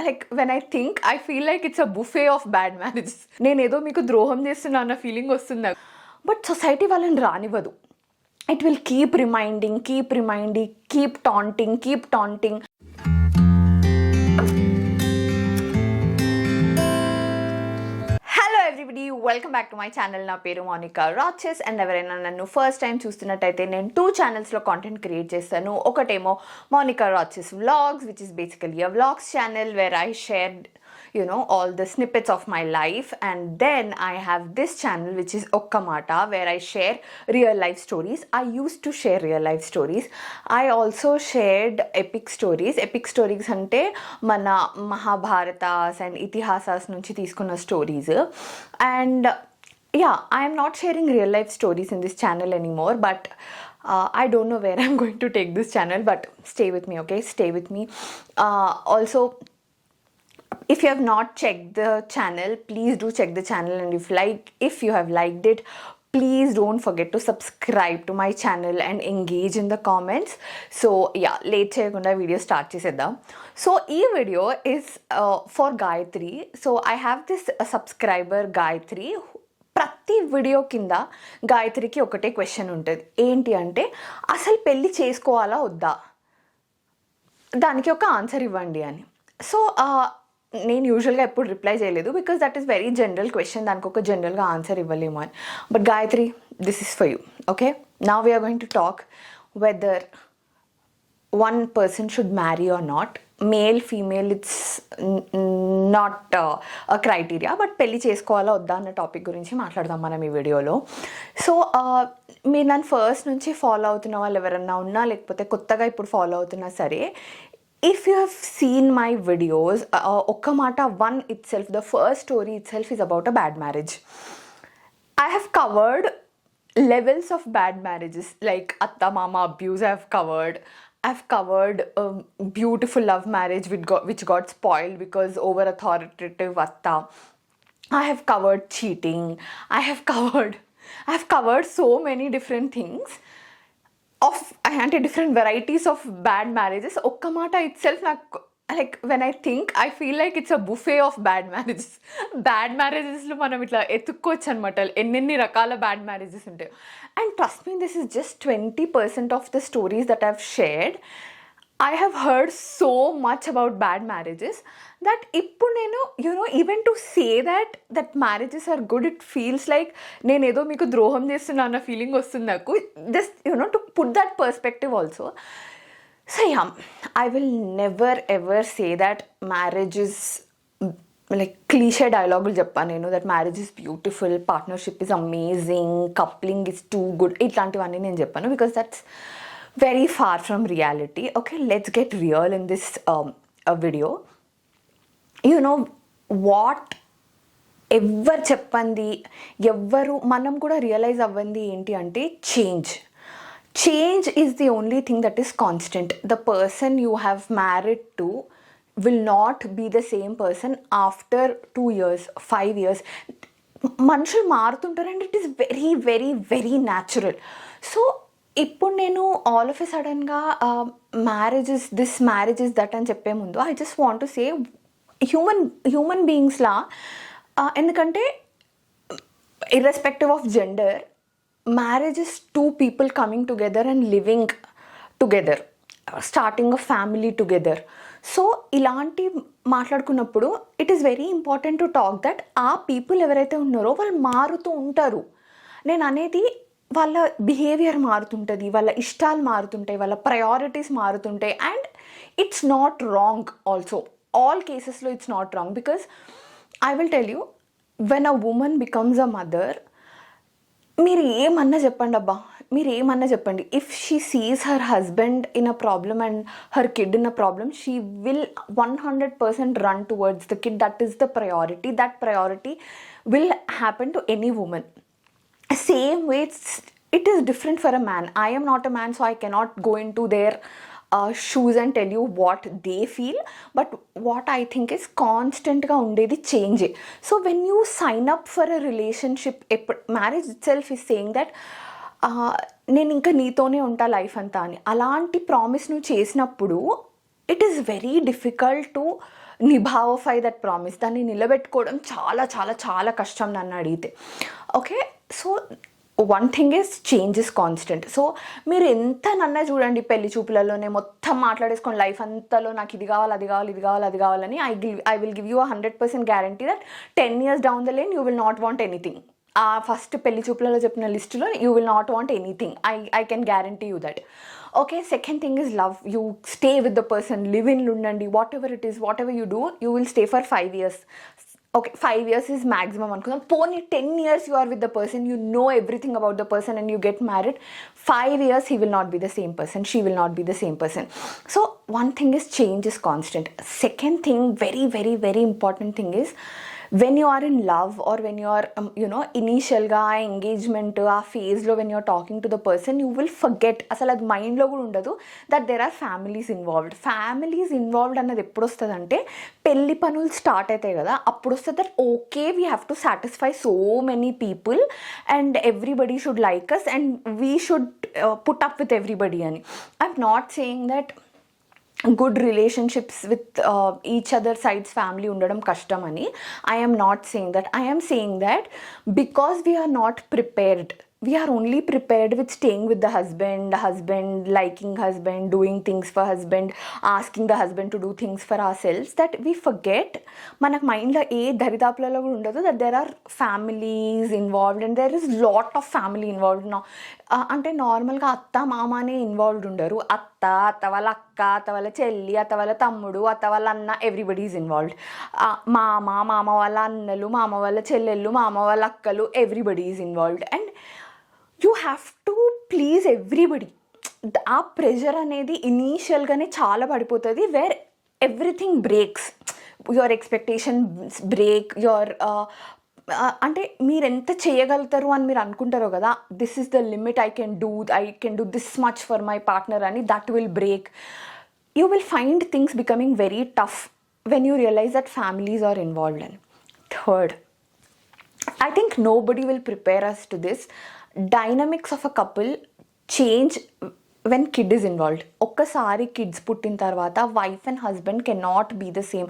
like when I think, I feel like it's a buffet of bad marriages. నేను ఏదో మీకు ద్రోహం చేస్తున్నా అన్న ఫీలింగ్ వస్తుంది నాకు. బట్ సొసైటీ వాళ్ళని రానివ్వదు. It will keep reminding, keep taunting. Everybody, welcome back to my channel. నా పేరు Mounika Roches and ఎవరైనా నన్ను ఫస్ట్ టైం చూస్తున్నట్టయితే నేను 2 ఛానల్స్లో కాంటెంట్ క్రియేట్ చేస్తాను. ఒకటేమో Mounika Roches vlogs, which is basically a vlogs channel where I shared all the snippets of my life, and then I have this channel which is Okka Maata where I share real life stories. I used to share real life stories. I also shared epic stories ante mana mahabharatas and itihasas nunchi తీసుకున్న stories. And yeah, I am not sharing real life stories in this channel anymore, but I don't know where I'm going to take this channel, but stay with me, okay? Stay with me. Also, if you have not checked the channel, please do check the channel, and if you have liked it, please don't forget to subscribe to my channel and engage in the comments. So yeah, late cheyakunda video start chesedam. So ee video is for Gayatri. So I have this subscriber Gayatri. ప్రతి video కింద గాయత్రికి ఒకటే question ఉంటుంది. ఏంటి అంటే, అసలు పెళ్ళి చేసుకోవాలా వద్దా, దానికి ఒక ఆన్సర్ ఇవ్వండి అని. సో నేను యూజువల్గా ఎప్పుడు రిప్లై చేయలేదు, because that is very general question, దానికి ఒక జనరల్గా ఆన్సర్ ఇవ్వలేము అని. But Gayatri, this is for you, okay? Now we're going to talk whether one person should marry or not. Male, female, it's not a criteria, but పెళ్ళి చేసుకోవాలా వద్దా అన్న topic గురించి మాట్లాడదాం మనం ఈ వీడియోలో. సో మీరు నన్ను ఫస్ట్ నుంచి ఫాలో అవుతున్న వాళ్ళు ఎవరన్నా ఉన్నా, లేకపోతే కొత్తగా ఇప్పుడు ఫాలో అవుతున్నా సరే, if you have seen my videos, Okka Maata 1 itself, the first story itself is about a bad marriage. I have covered levels of bad marriages, like atta mama abuse I have covered. I've covered beautiful love marriage which got spoiled because over authoritative atta. I have covered cheating. I have covered so many different things of different varieties of bad marriages. Okka Maata itself, like when I think, I feel like it's a buffet of bad marriages. Bad marriages lo manam itla etukkochu anamata, enni rakala bad marriages untayi. And trust me, this is just 20% of the stories that I've shared. I have heard so much about bad marriages that ippudu nenu even to say that marriages are good, it feels like nenu edo meeku droham chestunna anna feeling vastundi naku, just to put that perspective also. So yeah, I will never ever say that marriage is like cliche dialogue చెప్పా నేను, that marriage is beautiful, partnership is amazing, coupling is too good, ఇట్లాంటివన్నీ నేను చెప్పాను, because that's very far from reality. Okay, let's get real in this video. What ఎవరు చెప్పండి, ఎవ్వరు మనం కూడా రియలైజ్ అవ్వండి ఏంటి అంటే, Change is the only thing that is constant. The person you have married to will not be the same person after 2 years, 5 years. మనుషులు మారుతుంటారు, and it is very very very natural. So ఇప్పుడు నేను all of a సడన్గా marriage is that అని చెప్పే ముందు, I just want to say human బీయింగ్స్లా, ఎందుకంటే irrespective of gender, marriage is 2 people coming together and living together, starting a family together. So ఇలాంటి మాట్లాడుకున్నప్పుడు it is very important to talk that ఆ people ఎవరైతే ఉన్నారో వాళ్ళు మారుతూ ఉంటారు. నేను అనేది వాళ్ళ బిహేవియర్ మారుతుంటుంది, వాళ్ళ ఇష్టాలు మారుతుంటాయి, వాళ్ళ ప్రయారిటీస్ మారుతుంటాయి. And it's not wrong also, all కేసెస్లో it's not wrong, because I will tell you, when a woman becomes a mother, మీరు ఏమన్నా చెప్పండి అబ్బా, మీరు ఏమన్నా చెప్పండి, if she sees her husband in a problem and her kid in a problem, she will 100% run towards the kid. That is the priority. That priority will happen to any woman. Same way, it is different for a man. I am not a man, so I cannot go into their shoes and tell you what they feel. But what I think is constant ga undedi change. So when you sign up for a relationship, marriage itself is saying that నేను ఇంకా నీతోనే ఉంటా life అంతా అని. అలాంటి promise నువ్వు చేసినప్పుడు it is very difficult to నిభావఫై దట్ ప్రామిస్, దాన్ని నిలబెట్టుకోవడం చాలా చాలా చాలా కష్టం నన్ను అడిగితే. Okay, so one thing is change is constant. So మీరు ఎంత నన్నే చూడండి, పెళ్లి చూపులలోనే మొత్తం మాట్లాడేసుకోండి లైఫ్ అంతలో, నాకు ఇది కావాలి అది కావాలి ఇది కావాలి అది కావాలని. I will give you 100% guarantee that 10 years down the line you will not want anything. ఆ ఫస్ట్ పెళ్లి చూపులలో చెప్పిన లిస్టులో you will not want anything. I can guarantee you that. Okay, second thing is love. You stay with the person, live in ఉండండి. Whatever it is, whatever you do, you will stay for 5 years. Okay, 5 years is maximum అనుకుందాం. పోనీ 10 years you are with the person, you know everything about the person and you get married. 5 years he will not be the same person, she will not be the same person. So one thing is change is constant. Second thing, very very very important thing is when you are in love or when you are ఇనీషియల్గా engagement ఆ ఫేజ్లో when you are talking to the person, you will forget, అసలు అది మైండ్లో కూడా ఉండదు, that there are families involved. Families involved అన్నది ఎప్పుడు వస్తుంది అంటే పెళ్లి పనులు స్టార్ట్ అవుతాయి కదా, అప్పుడు వస్తుంది that okay we have to satisfy so many people and everybody should like us and we should put up with everybody అని. I'm not saying that good relationships with each other sides family ఉండడం కష్టం అని. I am not saying that. I am saying that because we are not prepared. We are only prepared with staying with the husband, liking husband, doing things for husband, asking the husband to do things for ourselves, that we forget, manak mind lo ఏ దరిదాపులలో కూడా ఉండదు, that there are families involved and there is lot of family involved now. అంటే నార్మల్గా అత్త మామనే involved ఉండరు. అత్త వాళ్ళ అక్క, అత్త వాళ్ళ చెల్లి, అత్త వాళ్ళ తమ్ముడు, అత్త వాళ్ళ అన్న, ఎవ్రీబడి ఈజ్ ఇన్వాల్వ్డ్. మామ వాళ్ళ అన్నలు, మామ వాళ్ళ చెల్లెళ్ళు, మామ వాళ్ళ అక్కలు, everybody is involved. And you have to please everybody. ఆ ప్రెషర్ అనేది ఇనీషియల్గానే చాలా పడిపోతుంది, where everything breaks. Your expectations break, your అంటే మీరు ఎంత చేయగలుగుతారు అని మీరు అనుకుంటారో కదా, this is the limit, I can do this much for my partner అని, that will break. You will find things becoming very tough when you realise that families are involved అని. Third, I think nobody will prepare us to this. Dynamics of a couple change when kid is involved. ఒక్కసారి kids పుట్టిన తర్వాత wife and husband can not be the same.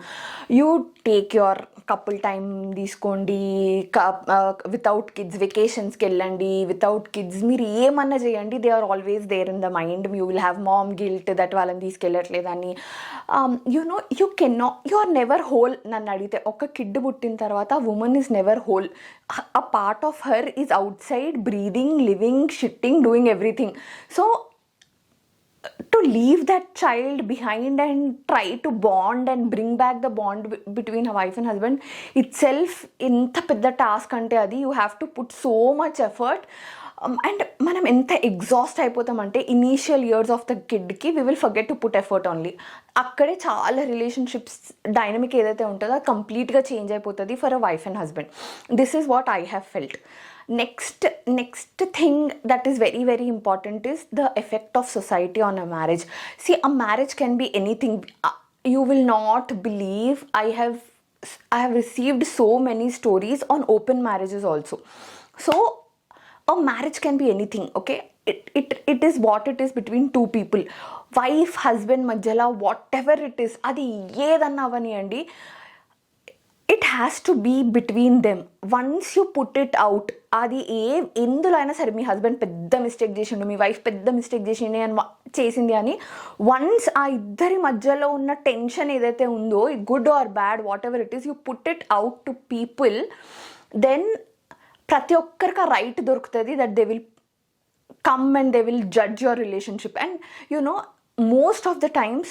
You take your couple time తీసుకోండి, without kids వెకేషన్స్కి వెళ్ళండి, without kids మీరు ఏమన్నా చేయండి, they are always there in the mind. You will have mom guilt that వాళ్ళని తీసుకెళ్ళట్లేదని. You are never whole. నన్ను అడిగితే ఒక కిడ్ పుట్టిన తర్వాత woman is never whole. A part of her is outside, breathing, living, shitting, doing everything. So to leave that child behind and try to bond and bring back the bond between a wife and husband itself inta pedda task ante adi you have to put so much effort. And మనం ఎంత exhaust అయిపోతామంటే initial years of the కిడ్కి we will forget to put effort only. అక్కడే చాలా relationships dynamic ఏదైతే ఉంటుందో అది కంప్లీట్గా చేంజ్ అయిపోతుంది for a wife and husband. This is what I have felt. Next thing that is very very important is the effect of society on a marriage. See, a marriage can be anything. You will not believe, I have received so many stories on open marriages also. So a marriage can be anything, okay? It is what it is between two people, wife husband majala, whatever it is, adi edanna avaniandi, it has to be between them. Once you put it out, అది ఎందులో అయినా సరే, మీ husband పెద్ద mistake చేసిండు, మీ wife పెద్ద mistake చేసింది అని once ఆ ఇద్దరి మధ్యలో ఉన్న టెన్షన్ ఏదైతే ఉందో, good or bad whatever it is, you put it out to people, then ప్రతి ఒక్కరికి ఆ రైట్ దొరుకుతుంది that they will come and they will judge your relationship. And you know most of the times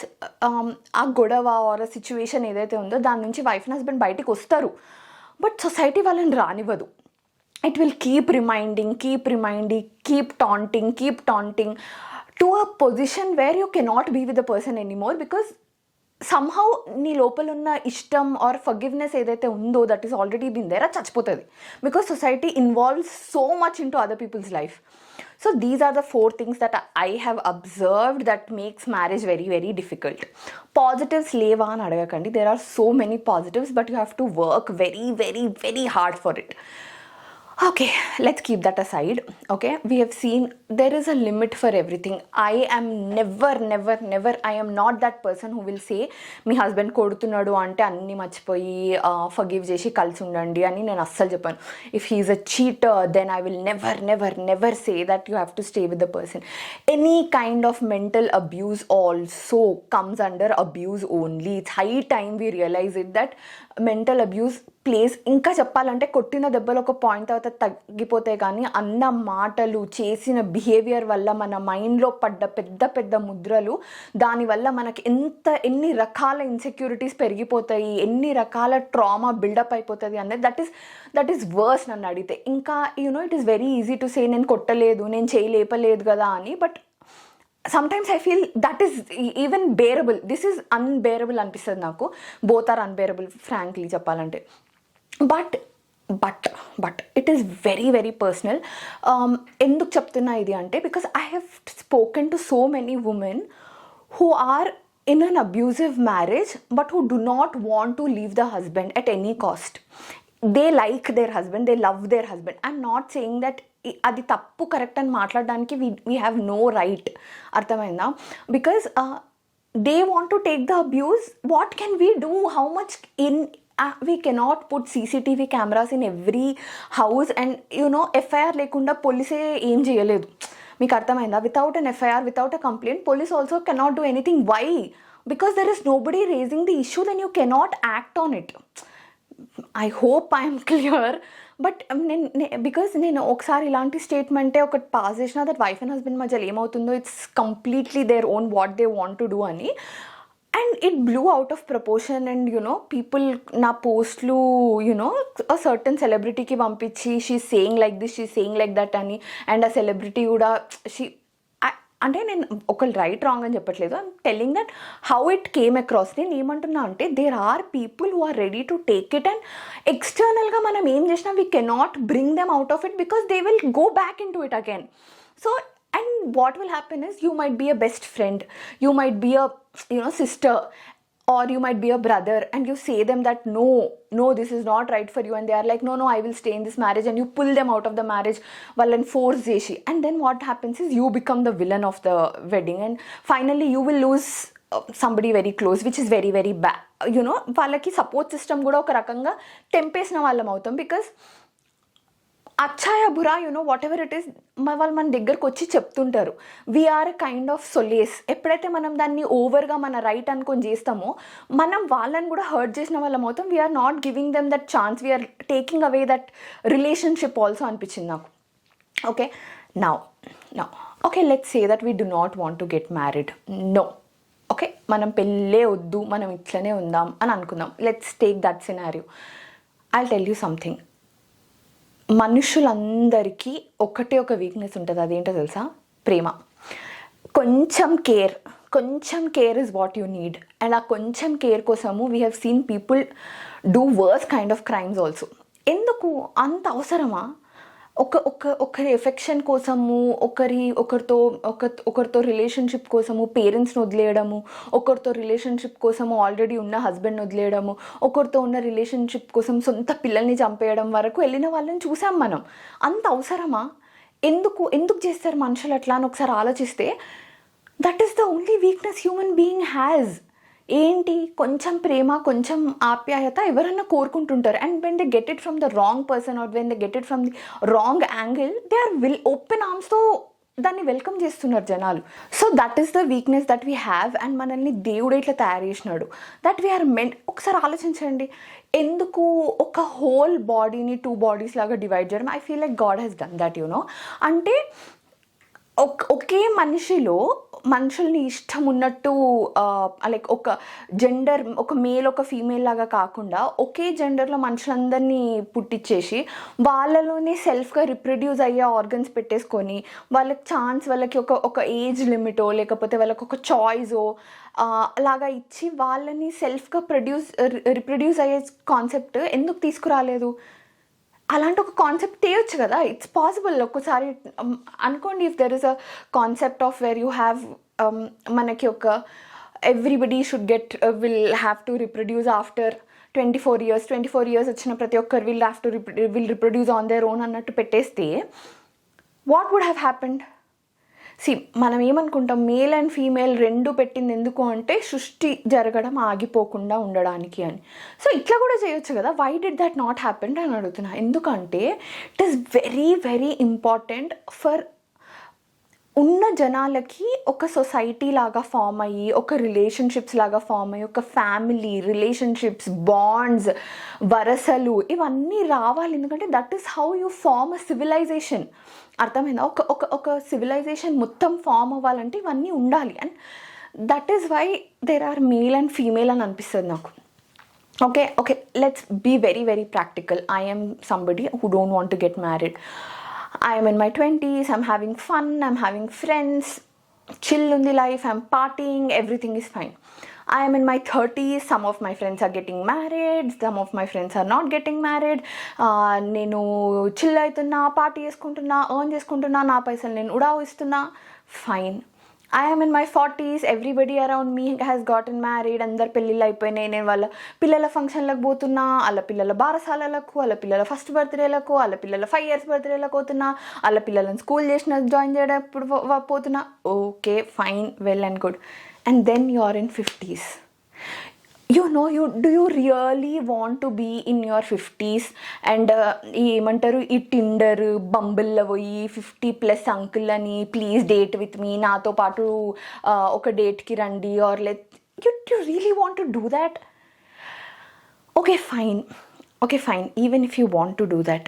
ఆ గొడవ are situation ఏదైతే ఉందో దాని నుంచి వైఫ్ అండ్ హస్బెండ్ బయటికి వస్తారు, బట్ సొసైటీ వాళ్ళని రానివ్వదు. It will keep reminding keep taunting to a position where you cannot be with the person anymore, because somehow నీ లోపల ఉన్న ఇష్టం ఆర్ ఫర్గివ్నెస్ ఏదైతే ఉందో that is already been there, అది చచ్చిపోతుంది. Because society involves so much into other people's life. So these are the 4 things that I have observed that makes marriage very very difficult. Positives leva అని అడగకండి, there are so many positives but you have to work very very very hard for it. Okay, let's keep that aside. Okay, we have seen there is a limit for everything. I am never, I am not that person who will say me husband కొడుతున్నాడు అంటే అన్నీ మర్చిపోయి forgive చేసి కలిసి ఉండండి అని నేను అస్సలు చెప్పాను. If he is a cheater then I will never say that you have to stay with the person. Any kind of mental abuse also comes under abuse only. It's high time we realise it that mental abuse place. ఇంకా చెప్పాలంటే కొట్టిన దెబ్బలు ఒక point తర్వాత తగ్గిపోతాయి, కానీ అన్న మాటలు చేసిన బిహేవియర్ వల్ల మన మైండ్లో పడ్డ పెద్ద పెద్ద ముద్రలు, దానివల్ల మనకి ఎన్ని రకాల ఇన్సెక్యూరిటీస్ పెరిగిపోతాయి, ఎన్ని రకాల ట్రామా బిల్డప్ అయిపోతుంది అనేది దట్ ఈస్ వర్స్ నన్ను అడిగితే. ఇంకా it is very easy to say నేను కొట్టలేదు, నేను చేయలేపలేదు కదా అని, but sometimes I feel that is even bearable. This is unbearable అనిపిస్తుంది నాకు. బోత్ ఆర్ అన్బేరబుల్ ఫ్రాంక్లీ చెప్పాలంటే. But it is very personal. ఎందుకు చెప్తున్నా ఇది అంటే, because I have spoken to so many women who are in an abusive marriage but who do not want to leave the husband at any cost. They like their husband, they love their husband. I'm not saying that అది తప్పు correct అని మాట్లాడడానికి we have no right. అర్థమైందా? Because they want to take the abuse. What can we do? How much we cannot put CCTV cameras in every house and FIR లేకుండా పోలీసే ఏం చేయలేదు. మీకు అర్థమైందా? Without an FIR, without a complaint, police also cannot do anything. Why? Because there is nobody raising the issue, then you cannot act on it. I hope I'm clear. But because నేను ఒకసారి ఇలాంటి స్టేట్మెంటే ఒకటి pass చేసిన, that wife and husband మధ్యలో ఏమవుతుందో it's completely their own what they want to do అని. And it blew out of proportion. And people నా పోస్ట్లు అ సర్టన్ సెలబ్రిటీకి పంపించి she saying like this, she saying like that అని. And ఆ celebrity కూడా అంటే నేను ఒకళ్ళు రైట్ రాంగ్ అని చెప్పట్లేదు, I'm telling that how it came across. నేను ఏమంటున్నా అంటే, there are people who are ready to take it, and ఎక్స్టర్నల్గా మనం ఏం చేసినా we cannot bring them out of it because they will go back in to it again. So and what will happen is, you might be a best friend, you might be a sister, or you might be a brother, and you say them that no this is not right for you, and they are like no I will stay in this marriage, and you pull them out of the marriage వాళ్ళని force చేసి. and then what happens is you become the villain of the wedding, and finally you will lose somebody very close, which is very bad. వాళ్ళకి support system కూడా ఒక రకంగా తెంపేసిన వాళ్ళం అవుతాం. Because అచ్చాయా బురా వాట్ ఎవర్ ఇట్ ఈస్, వాళ్ళు మన దగ్గరకు వచ్చి చెప్తుంటారు. We're kind of solace. ఎప్పుడైతే మనం దాన్ని ఓవర్గా మన రైట్ అనుకొని చేస్తామో, మనం వాళ్ళని కూడా హర్ట్ చేసిన వాళ్ళం అవుతాం. We're not giving them that chance, we're taking away that relationship also అనిపించింది నాకు. Okay, now okay, let's say that we do not want to get married. No, okay, మనం పెళ్ళే వద్దు, మనం ఇట్లనే ఉందాం అని అనుకుందాం. Let's take that scenario. I tell you something. మనుషులందరికీ ఒకటే ఒక వీక్నెస్ ఉంటుంది. అదేంటో తెలుసా? ప్రేమ. కొంచెం care is what you need. And ఆ కొంచెం కేర్ కోసము we have seen people do worse kind of crimes also. ఎందుకు అంత అవసరమా? ఒకరి ఎఫెక్షన్ కోసము, ఒకరితో రిలేషన్షిప్ కోసము పేరెంట్స్ని వదిలేయడము, ఒకరితో రిలేషన్షిప్ కోసము ఆల్రెడీ ఉన్న హస్బెండ్ని వదిలేయడము, ఒకరితో ఉన్న రిలేషన్షిప్ కోసం సొంత పిల్లల్ని చంపేయడం వరకు వెళ్ళిన వాళ్ళని చూసాం మనం. అంత అవసరమా? ఎందుకు చేస్తారు మనుషులు అట్లా అని ఒకసారి ఆలోచిస్తే, that is the only weakness human being has. ఏంటి? కొంచెం ప్రేమ, కొంచెం ఆప్యాయత ఎవరన్నా కోరుకుంటుంటారు. And when they get it from the wrong person, or when they get it from the wrong angle, they are open ఆర్మ్స్తో దాన్ని వెల్కమ్ చేస్తున్నారు జనాలు. So that is the weakness that we have. And మనల్ని దేవుడు ఇట్లా తయారు చేసినాడు, that we are meant. ఒకసారి ఆలోచించండి, ఎందుకు ఒక హోల్ బాడీని 2 bodies లాగా డివైడ్ చేయడం? I feel like God he's done that. అంటే ఒకే మనుషుల్ని ఇష్టం ఉన్నట్టు, లైక్ ఒక జెండర్, ఒక మేల్ ఒక ఫీమేల్ లాగా కాకుండా ఒకే జెండర్లో మనుషులందరినీ పుట్టించేసి వాళ్ళలోనే సెల్ఫ్గా రిప్రొడ్యూస్ అయ్యే ఆర్గన్స్ పెట్టేసుకొని, వాళ్ళకి ఛాన్స్, వాళ్ళకి ఒక ఏజ్ లిమిటో లేకపోతే వాళ్ళకి ఒక చాయిసో అలాగా ఇచ్చి వాళ్ళని సెల్ఫ్గా రిప్రొడ్యూస్ అయ్యే కాన్సెప్ట్ ఎందుకు తీసుకురాలేదు? అలాంటి ఒక కాన్సెప్ట్ తేయొచ్చు కదా. It's possible. ఒక్కసారి అనుకోండి, if there is a concept of where you have మనకి ఒక everybody should get will have to reproduce after 24 years వచ్చిన ప్రతి ఒక్కరు will reproduce on their own అన్నట్టు పెట్టేస్తే what would have happened? మనం ఏమనుకుంటాం, మేల్ అండ్ ఫీమేల్ రెండు పెట్టింది ఎందుకు అంటే సృష్టి జరగడం ఆగిపోకుండా ఉండడానికి అని. సో ఇట్లా కూడా చేయొచ్చు కదా, why did that not happen అని అడుగుతున్నా. ఎందుకంటే it is very very important for ఉన్న జనాలకి ఒక సొసైటీ లాగా ఫామ్ అయ్యి, ఒక రిలేషన్షిప్స్ లాగా ఫామ్ అయ్యి, ఒక ఫ్యామిలీ రిలేషన్షిప్స్, బాండ్స్, వరసలు ఇవన్నీ రావాలి. ఎందుకంటే that is how you form a civilisation. అర్థమైందా? ఒక సివిలైజేషన్ మొత్తం ఫామ్ అవ్వాలంటే ఇవన్నీ ఉండాలి. And that is why there are male and female అని అనిపిస్తుంది నాకు. Okay let's be very very practical. ఐ am somebody who don't want to get married. I am in my 20s, I'm having fun, I'm having friends, chill in the life, I'm partying, everything is fine. I am in my 30s, some of my friends are getting married, some of my friends are not getting married. నేను chill అవుతున్నా, party చేసుకుంటున్నా, earn చేసుకుంటున్నా, నా పైసలు నేను ఉడావిస్తున్నా, fine. I am in my 40s, everybody around me has gotten married, అందరు పెళ్ళిళ్ళు అయిపోయినాయి, నేను వాళ్ళ పిల్లల ఫంక్షన్లకు పోతున్నా, వాళ్ళ పిల్లల బారసాలలకు, వాళ్ళ పిల్లల ఫస్ట్ బర్త్డేలకు, వాళ్ళ పిల్లల 5 years బర్త్డేలకు పోతున్నా, వాళ్ళ పిల్లలను స్కూల్ జాయిన్ చేయడం పోతున్నా. Okay fine, well and good. And then you are in 50s. Do you really want to be in your 50s and ఏమంటారు ఈ టిండర్ బంబుల్లో పోయి 50+ అంకుల్ అని ప్లీజ్ డేట్ విత్ మీ, నాతో పాటు ఒక డేట్కి రండి, are you really want to do that? Okay fine, even if you want to do that,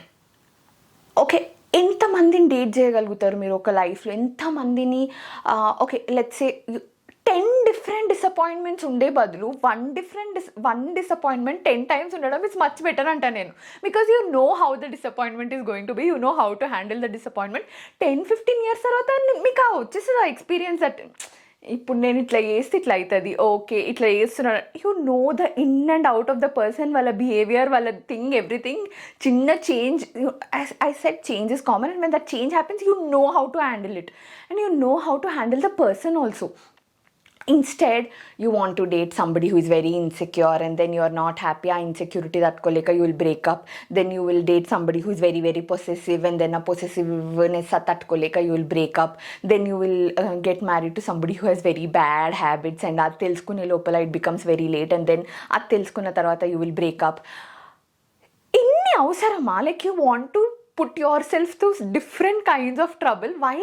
okay, ఎంతమందిని డేట్ చేయగలుగుతారు మీరు ఒక లైఫ్లో? ఎంతమందిని? Okay let's say 10 different disappointments ఉండే బదులు one disappointment 10 times ఉండడం is much better అంట నేను. Because you know how the disappointment is going to be, you know how to handle the disappointment. 10-15 years తర్వాత మీకు వచ్చేసి ఆ ఎక్స్పీరియన్స్ దట్ ఇప్పుడు నేను ఇట్లా చేస్తే ఇట్లా అవుతుంది, ఓకే ఇట్లా చేస్తున్నాను. You know the in and out of the person, వాళ్ళ బిహేవియర్, వాళ్ళ థింగ్, ఎవ్రీథింగ్. చిన్న change, I said change is common, and when that change happens you know how to handle it, and you know how to handle the person also. Instead you want to date somebody who is very insecure, and then you are not happy, ఆ insecurity తట్టుకోలేక you will break up. Then you will date somebody who is very very possessive, and then a possessiveness తట్టుకోలేక you will break up. Then you will get married to somebody who has very bad habits, and అది తెలుసుకునే లోపల it becomes very late, and then అది తెలుసుకున్న తర్వాత you will break up. ఇన్ని అవసరమా? Like you want to put yourself through different kinds of trouble. Why?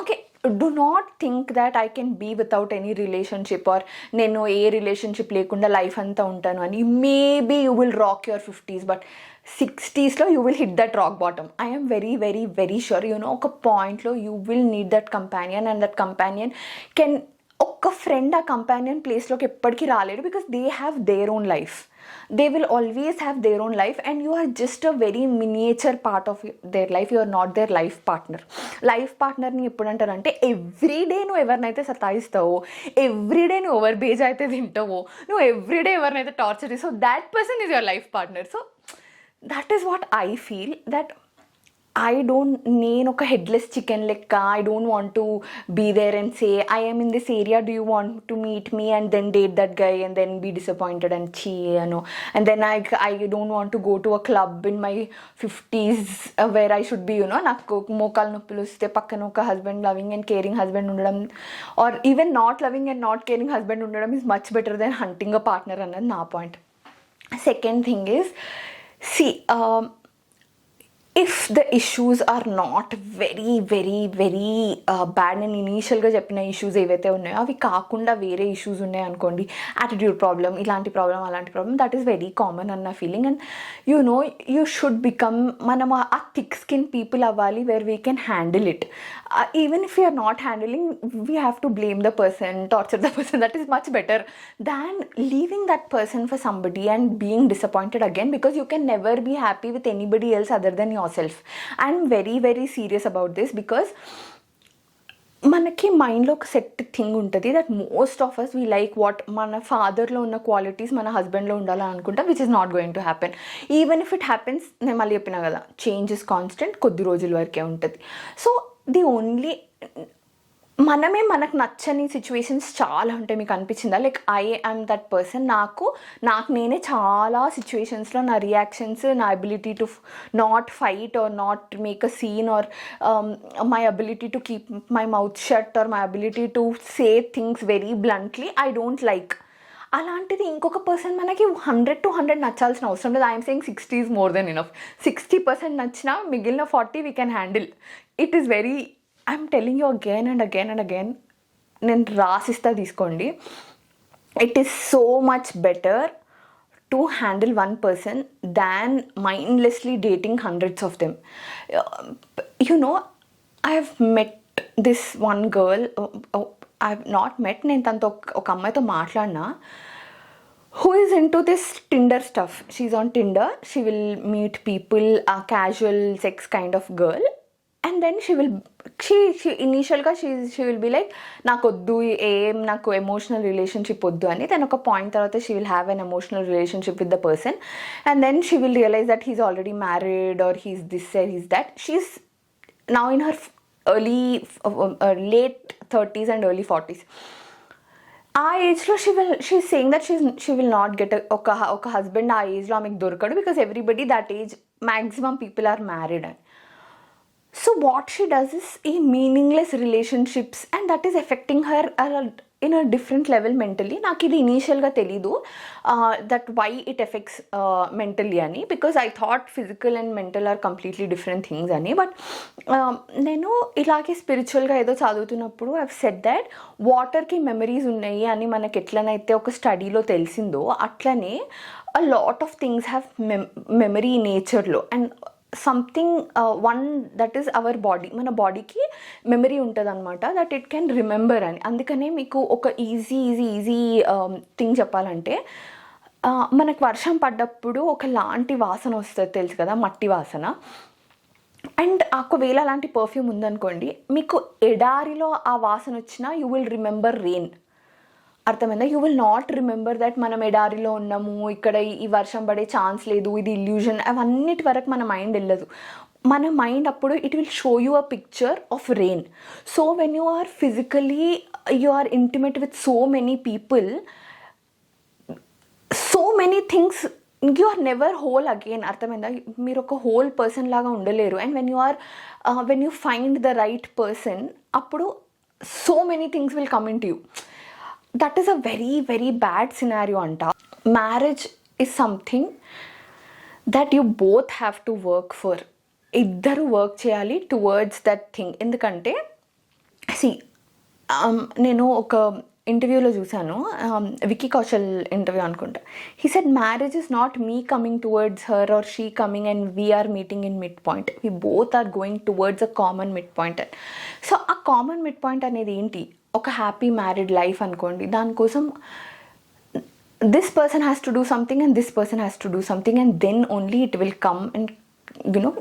Okay, do not think that I can be without any relationship, or నేను ఏ relationship లేకుండా life అంతా ఉంటాను అని. Maybe you will rock your 50s, but 60sలో you will hit that rock bottom. I am very very very sure. ఒక పాయింట్లో you will need that companion, and that companion can, ఒక్క friend ఆ companion ప్లేస్లోకి ఎప్పటికీ రాలేడు, because they have their own life. They will always have their own life, and you are just a very miniature part of their life. You are not their life partner. లైఫ్ పార్ట్నర్ని ఎప్పుడు అంటారంటే, everyday నువ్వు ఎవరినైతే సతాయిస్తావో, everyday నువ్వు ఎవరి beige అయితే తింటావో, నువ్వు ఎవ్రీడే ఎవరినైతే టార్చర్ చేస్తావో, that person is your life partner. So that is what I feel, that నేను ఒక హెడ్లెస్ చికెన్ లెక్క, I don't want to be there and say I am in this area, do you want to meet me, and then date that guy and then be disappointed and and then I don't want to go to a club in my 50s where I should be, నాకు మోకాలు నొప్పులు వస్తే పక్కన ఒక husband, loving and caring husband ఉండడం, or even not loving and not caring husband ఉండడం is much better then hunting a partner అన్నది నా point. Second thing is, if the issues are not very very very bad, and ఇనీషియల్గా చెప్పిన issues ఏవైతే ఉన్నాయో అవి కాకుండా వేరే ఇష్యూస్ ఉన్నాయి అనుకోండి, యాటిట్యూడ్ ప్రాబ్లమ్, ఇలాంటి ప్రాబ్లం, అలాంటి problem, that is very common అన్న feeling. And you should become, మనం ఆ థిక్ స్కిన్ పీపుల్ అవ్వాలి where we can handle it. Even if you're not handling, we have to blame the person, torture the person. That is much better than leaving that person for somebody and being disappointed again, because you can never be happy with anybody else other then yourself. I'm very very serious about this, because మనకి మైండ్లో ఒక set thing ఉంటుంది that most of us we like what మన ఫాదర్లో ఉన్న qualities మన హస్బెండ్లో ఉండాలని అనుకుంటా, which is not going to happen. Even if it happens, నేను మళ్ళీ చెప్పినా కదా, చేంజ్ ఇస్ కాన్స్టెంట్, కొద్ది రోజుల వరకే ఉంటుంది. సో ది ఓన్లీ మనమే మనకు నచ్చని సిచ్యువేషన్స్ చాలా ఉంటాయి. మీకు అనిపించిందా? Like I am that person. నాకు నేనే చాలా సిచ్యువేషన్స్లో నా రియాక్షన్స్, నా ability to not fight or not make a scene or my ability to keep my mouth shut or my ability to say things very bluntly I don't like. అలాంటిది ఇంకొక person మనకి 100 నచ్చాల్సిన అవసరం లేదు. I'm saying 60 is more then enough. 60% నచ్చినా మిగిలిన 40 we can handle. It is very, I'm telling you again and again and again, నేను రాసిస్తా తీసుకోండి. It is so much better to handle one person than mindlessly dating hundreds of them. You know, I have met this one girl. I have not met, నేను తనతో ఒక అమ్మాయితో మాట్లాడినా, who is into this Tinder stuff. She's on Tinder. She will meet people, a casual sex kind of girl, and then she initialగా she will be like, నాకొద్దు నాకు emotional relationship వద్దు అని. Then ఒక పాయింట్ తర్వాత she will have an emotional relationship with the person, and then she will realize that he's already married or he's this or he's that. She's now in her late 30s and early 40s. ఆ ఏజ్లో she saying that she will not get ఒక husband ఆ ఏజ్లో ఆమెకు దొరకడు, because everybody that age maximum people are married అని. So what she does is ఈ meaningless relationships, and that is affecting her in a different level mentally. నాకు ఇది ఇనీషియల్గా తెలీదు that why it affects mentally అని, because I thought physical and mental are completely different things అని. But నేను ఇలాగే స్పిరిచువల్గా ఏదో చదువుతున్నప్పుడు ఐ సెడ్ దట్ వాటర్కి మెమరీస్ ఉన్నాయి అని మనకి ఎట్లనైతే ఒక స్టడీలో తెలిసిందో, అట్లనే a lot of things have memory నేచర్లో. And something one that is our body, మన బాడీకి మెమరీ ఉంటుంది అనమాట, దట్ ఇట్ కెన్ రిమెంబర్ అని. అందుకనే మీకు ఒక ఈజీ థింగ్ చెప్పాలంటే, మనకు వర్షం పడ్డప్పుడు ఒకలాంటి వాసన వస్తుంది తెలుసు కదా, మట్టి వాసన. అండ్ ఒకవేళ అలాంటి పర్ఫ్యూమ్ ఉందనుకోండి, మీకు ఎడారిలో ఆ వాసన వచ్చినా యూ విల్ రిమెంబర్ రెయిన్. అర్థమైందా? You will not remember that మనం ఎడారిలో ఉన్నాము, ఇక్కడ ఈ వర్షం పడే ఛాన్స్ లేదు, ఇది ఇల్యూజన్. అవన్నిటి వరకు మన మైండ్ వెళ్ళదు. మన మైండ్ అప్పుడు it will show you a picture of rain. So when you are physically you are intimate with so many people, so many things, you are never whole again. అర్థమైందా? మీరు ఒక whole person లాగా ఉండలేరు. And when you find the right person, అప్పుడు so many things will come in to you. That is a very very bad scenario అంట. Marriage is something that you both have to work for. ఇద్దరు work చేయాలి towards that thing. ఎందుకంటే నేను ఒక ఇంటర్వ్యూలో చూశాను, Vicky Kaushal interview అనుకుంటా. He said marriage is not me coming towards her or she coming and we are meeting in mid point. We both are going towards a common mid point. So ఆ common mid point అనేది ఏంటి? ఒక happy married life అనుకోండి. దానికోసం this person has to do something and this person has to do something, and then only it will come and you know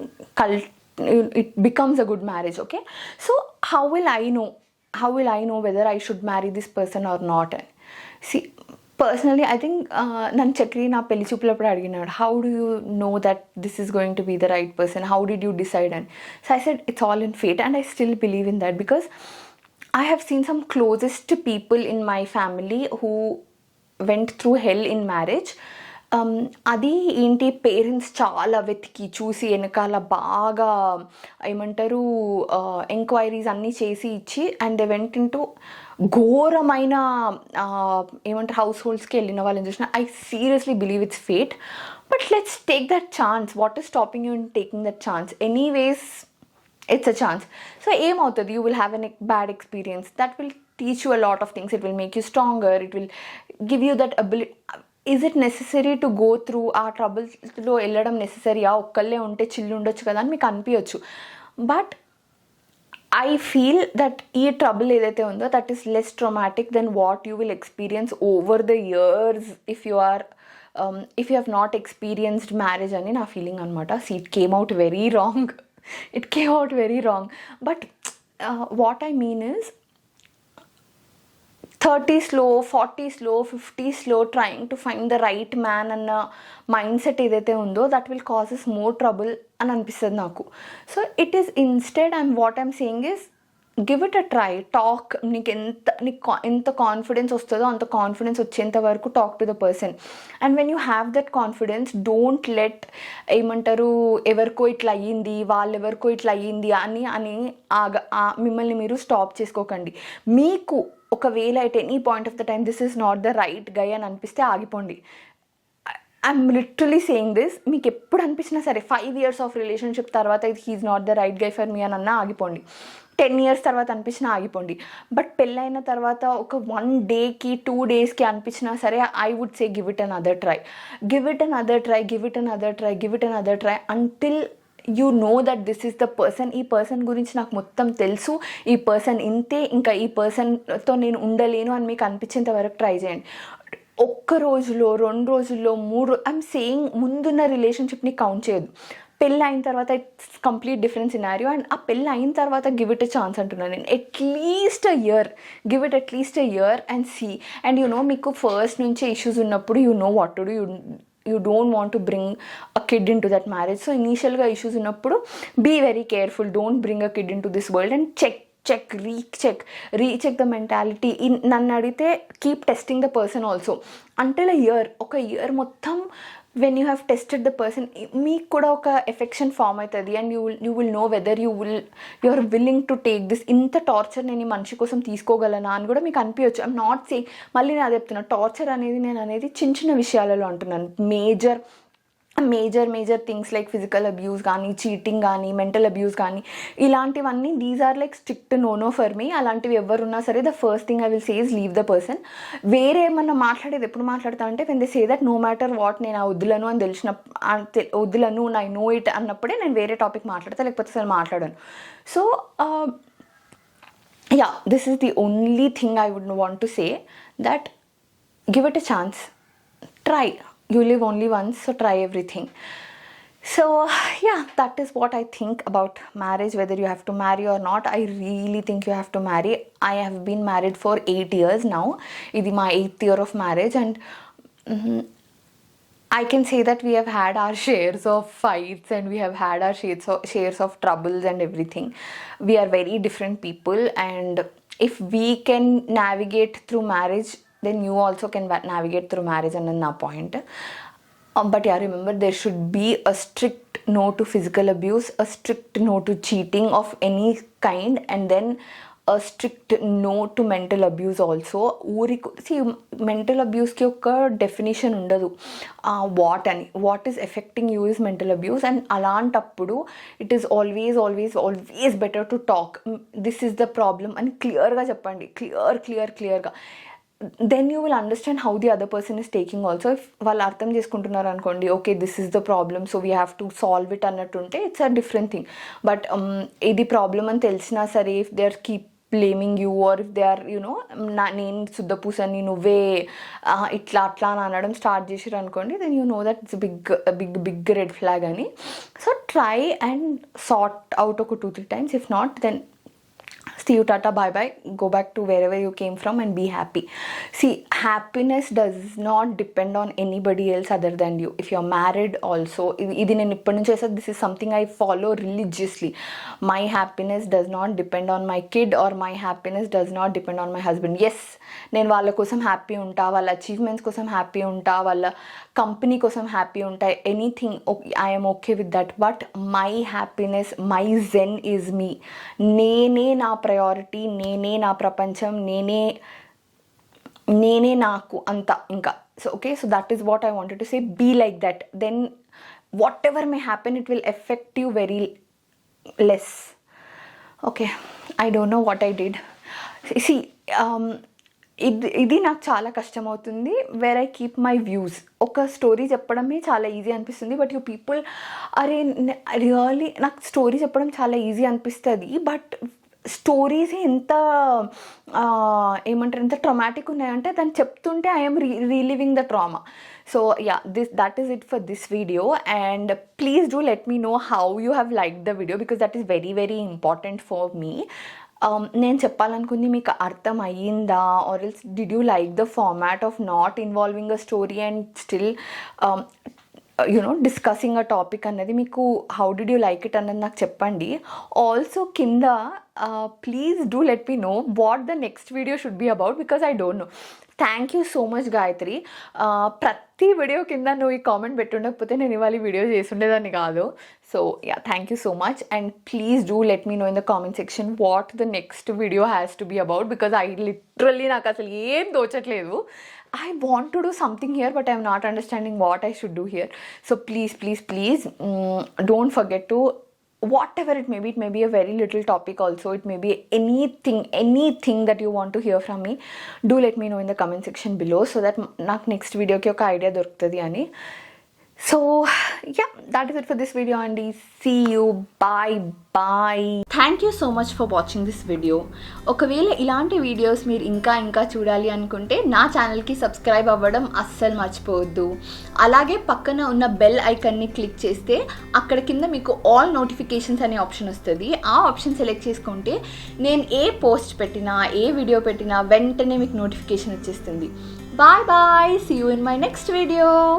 it becomes a good marriage. Okay, so how will I know whether I should marry this person or not? See, personally I think nan chakri na pelli chupulappudu adiginaadu, how do you know that this is going to be the right person? How did you decide? And so I said it's all in fate, and I still believe in that, because I have seen some closest people in my family who went through hell in marriage. అది ఏంటి, parents చాలా వెతికి చూసి వెనకాల బాగా ఏమంటారు enquiries అన్నీ చేసి ఇచ్చి, అండ్ దే వెంట ఇంటూ ఘోరమైన ఏమంటారు హౌస్ హోల్డ్స్కి వెళ్ళిన వాళ్ళని చూసిన. I seriously believe it's fate. But let's take that chance. What is stopping you in taking that chance? Anyways it's a chance. So ఏమవుతుంది, you will have a bad experience that will teach you a lot of things. It will make you stronger. It will give you that ability. Is it necessary to go through ఆ ట్రబుల్స్లో వెళ్ళడం నెసెసరీయా? ఒక్కళ్ళే ఉంటే చిల్లు ఉండొచ్చు కదా అని మీకు అనిపించచ్చు. బట్ ఐ ఫీల్ దట్ ఈ ట్రబుల్ ఏదైతే ఉందో that is less traumatic then what you will experience over the years if you have not experienced marriage అని నా ఫీలింగ్ అనమాట. So it came out very wrong. It came out very wrong. But what I mean is 30s low, 40s low, 50s low, trying to find the right man అన్న mind set ఏదైతే ఉందో that will causes more trouble అని అనిపిస్తుంది నాకు. So it is instead what I'm saying is give it a try. Talk. నీకు ఎంత confidence వస్తుందో అంత కాన్ఫిడెన్స్ వచ్చేంత వరకు talk to the person. And when you have that confidence, don't let ఏమంటారు ఎవరికో ఇట్లా అయ్యింది, వాళ్ళెవరికో ఇట్లా అయ్యింది అని మిమ్మల్ని మీరు స్టాప్ చేసుకోకండి. మీకు ఒకవేళ at any point of the time this is not the right guy అని అనిపిస్తే ఆగిపోండి. I'm literally saying this. మీకు ఎప్పుడు అనిపించినా సరే 5 years ఆఫ్ రిలేషన్షిప్ తర్వాత he's not the right guy for me అని అన్నా ఆగిపోండి. 10 years తర్వాత అనిపించినా ఆగిపోండి. బట్ పెళ్ళైన తర్వాత ఒక 1 dayకి 2 daysకి అనిపించినా సరే I would say give it another try. Give it another try, give it another try, give it another try until you know that this is the person. ఈ పర్సన్ గురించి నాకు మొత్తం తెలుసు, ఈ పర్సన్ ఇంతే, ఇంకా ఈ పర్సన్తో నేను ఉండలేను అని మీకు అనిపించేంత వరకు ట్రై చేయండి. ఒక్క రోజులో 2 రోజుల్లో 3 ఐఎమ్ సేయింగ్ ముందున్న రిలేషన్షిప్ని కౌంట్ చేయదు. పెళ్ళి అయిన తర్వాత it's complete different scenario. And ఆ పెళ్ళి అయిన తర్వాత గివ్ ఇట్ ఎ ఛాన్స్ అంటున్నాను నేను. At least a year, give it at least a year and see. And మీకు ఫస్ట్ నుంచే ఇష్యూస్ ఉన్నప్పుడు what to do. You don't want to bring a kid in to that marriage. So ఇనీషియల్గా issues ఉన్నప్పుడు be very careful. Don't bring a kid in to this world and recheck the mentality. నన్ను అడిగితే keep testing the person also until ఒక year మొత్తం. When you have tested the person, మీకు కూడా ఒక affection form అవుతుంది. And you will know whether you are willing to take this. ఇంత torture నేను ఈ మనిషి కోసం తీసుకోగలనా అని కూడా మీకు అనిపించచ్చు. ఐఎమ్ నాట్ సేయింగ్, మళ్ళీ నేను అదే చెప్తున్నా, టార్చర్ అనేది చిన్న చిన్న విషయాలలో అంటున్నాను. Major things like physical abuse కానీ, చీటింగ్ కానీ, మెంటల్ అబ్యూస్ కానీ, ఇలాంటివన్నీ these are like strict no for me. అలాంటివి ఎవరున్నా సరే the first thing I will say is leave the person. వేరే ఏమన్నా మాట్లాడేది ఎప్పుడు మాట్లాడతా అంటే when they say that no matter what, నేను ఆ వద్దులను అని వద్దులను ఐ నో ఇట్ అన్నప్పుడే నేను వేరే టాపిక్ మాట్లాడతా, లేకపోతే అసలు మాట్లాడాను. So this is the only thing I would want to say, that give it a chance, try. You live only once, so try everything. So that is what I think about marriage, whether you have to marry or not. I really think you have to marry. I have been married for 8 years now. This is my 8th year of marriage, and I can say that we have had our shares of fights, and we have had our shares of troubles and everything. We are very different people, and if we can navigate through marriage, then you also can navigate through marriage, and na point. But remember, there should be a strict no to physical abuse, a strict no to cheating of any kind, and then a strict no to mental abuse also. See, mental abuse ki oka definition undadu. What is affecting you is mental abuse, and alantappudu it is always better to talk. This is the problem and clear ga cheppandi, clear ga. Then you will understand how the other person is taking also. If వాళ్ళు అర్థం చేసుకుంటున్నారు అనుకోండి, okay this is the problem, so we have to solve it అన్నట్టుంటే it's a different thing. But ఇది problem అని తెలిసినా సరే, if they are keep blaming you, or if they are నేను శుద్ధపూసని నువ్వే ఇట్లా అట్లా అని అనడం స్టార్ట్ చేసారు అనుకోండి, then you know that it's big red flag అని. So try and sort out ఒక 2-3 times. If not, then see you, tata, bye bye, go back to wherever you came from and be happy. See, happiness does not depend on anybody else other than you. If you're married also, idi nenu ippadi nunchi chesa, this is something I follow religiously. My happiness does not depend on my kid, or my happiness does not depend on my husband. Yes, నేను వాళ్ళ కోసం happy ఉంటా, వాళ్ళ achievements కోసం happy ఉంటా, వాళ్ళ company కోసం happy ఉంటా, anything I'm okay with that. But my happiness, my zen is me. నేనే నా ప్రయారిటీ, నేనే నా ప్రపంచం, నేనే నాకు అంత ఇంకా. So okay, so that is what I wanted to say. Be like that, then whatever may happen, it will affect you very less. Okay, I don't know what I did. See, ఇది నాకు చాలా కష్టమవుతుంది. Where I keep my views. ఒక story చెప్పడమే చాలా easy అనిపిస్తుంది, but you people, are really నాకు story చెప్పడం చాలా ఈజీ అనిపిస్తుంది, బట్ స్టోరీస్ ఎంత ఏమంటారు, ఎంత ట్రామాటిక్ ఉన్నాయంటే దాన్ని చెప్తుంటే I'm reliving the trauma. So that is it for this video, and please do let me know how you have liked the video, because that is very very important for me. నేను చెప్పాలనుకుంది మీకు అర్థం అయ్యిందా, or else did you like the format of not involving a story and still discussing a topic అన్నది మీకు how did you like it అన్నది నాకు చెప్పండి. Also కింద please do let me know what the next video should be about, because I don't know. Thank you so much Gayatri. ప్రతి video కింద నువ్వు ఈ కామెంట్ పెట్టుండకపోతే నేను ఇవాళ వీడియో చేసుండేదాన్ని కాదు. So yeah, thank you so much, and please do let me know in the comment section what the next video has to be about, because I literally నాకు అసలు ఏం తోచట్లేదు. I want to do something here, but I'm not understanding what I should do here. So please, don't forget to, whatever it may be a very little topic also, it may be anything that you want to hear from me. Do let me know in the comment section below so that నాకు next వీడియోకి ఒక idea దొరుకుతుంది అని. So yeah, that is it for this video అండి. See you, bye. Thank you so much for watching this video. ఒకవేళ ఇలాంటి videos మీరు ఇంకా చూడాలి అనుకుంటే నా ఛానల్కి సబ్స్క్రైబ్ అవ్వడం అస్సలు మర్చిపోవద్దు. అలాగే పక్కన ఉన్న బెల్ ఐకన్ని క్లిక్ చేస్తే అక్కడ కింద మీకు ఆల్ నోటిఫికేషన్స్ అనే ఆప్షన్ వస్తుంది. ఆ ఆప్షన్ సెలెక్ట్ చేసుకుంటే నేను ఏ పోస్ట్ పెట్టినా, ఏ వీడియో పెట్టినా వెంటనే మీకు నోటిఫికేషన్ వచ్చేస్తుంది. Bye. See you in my next video.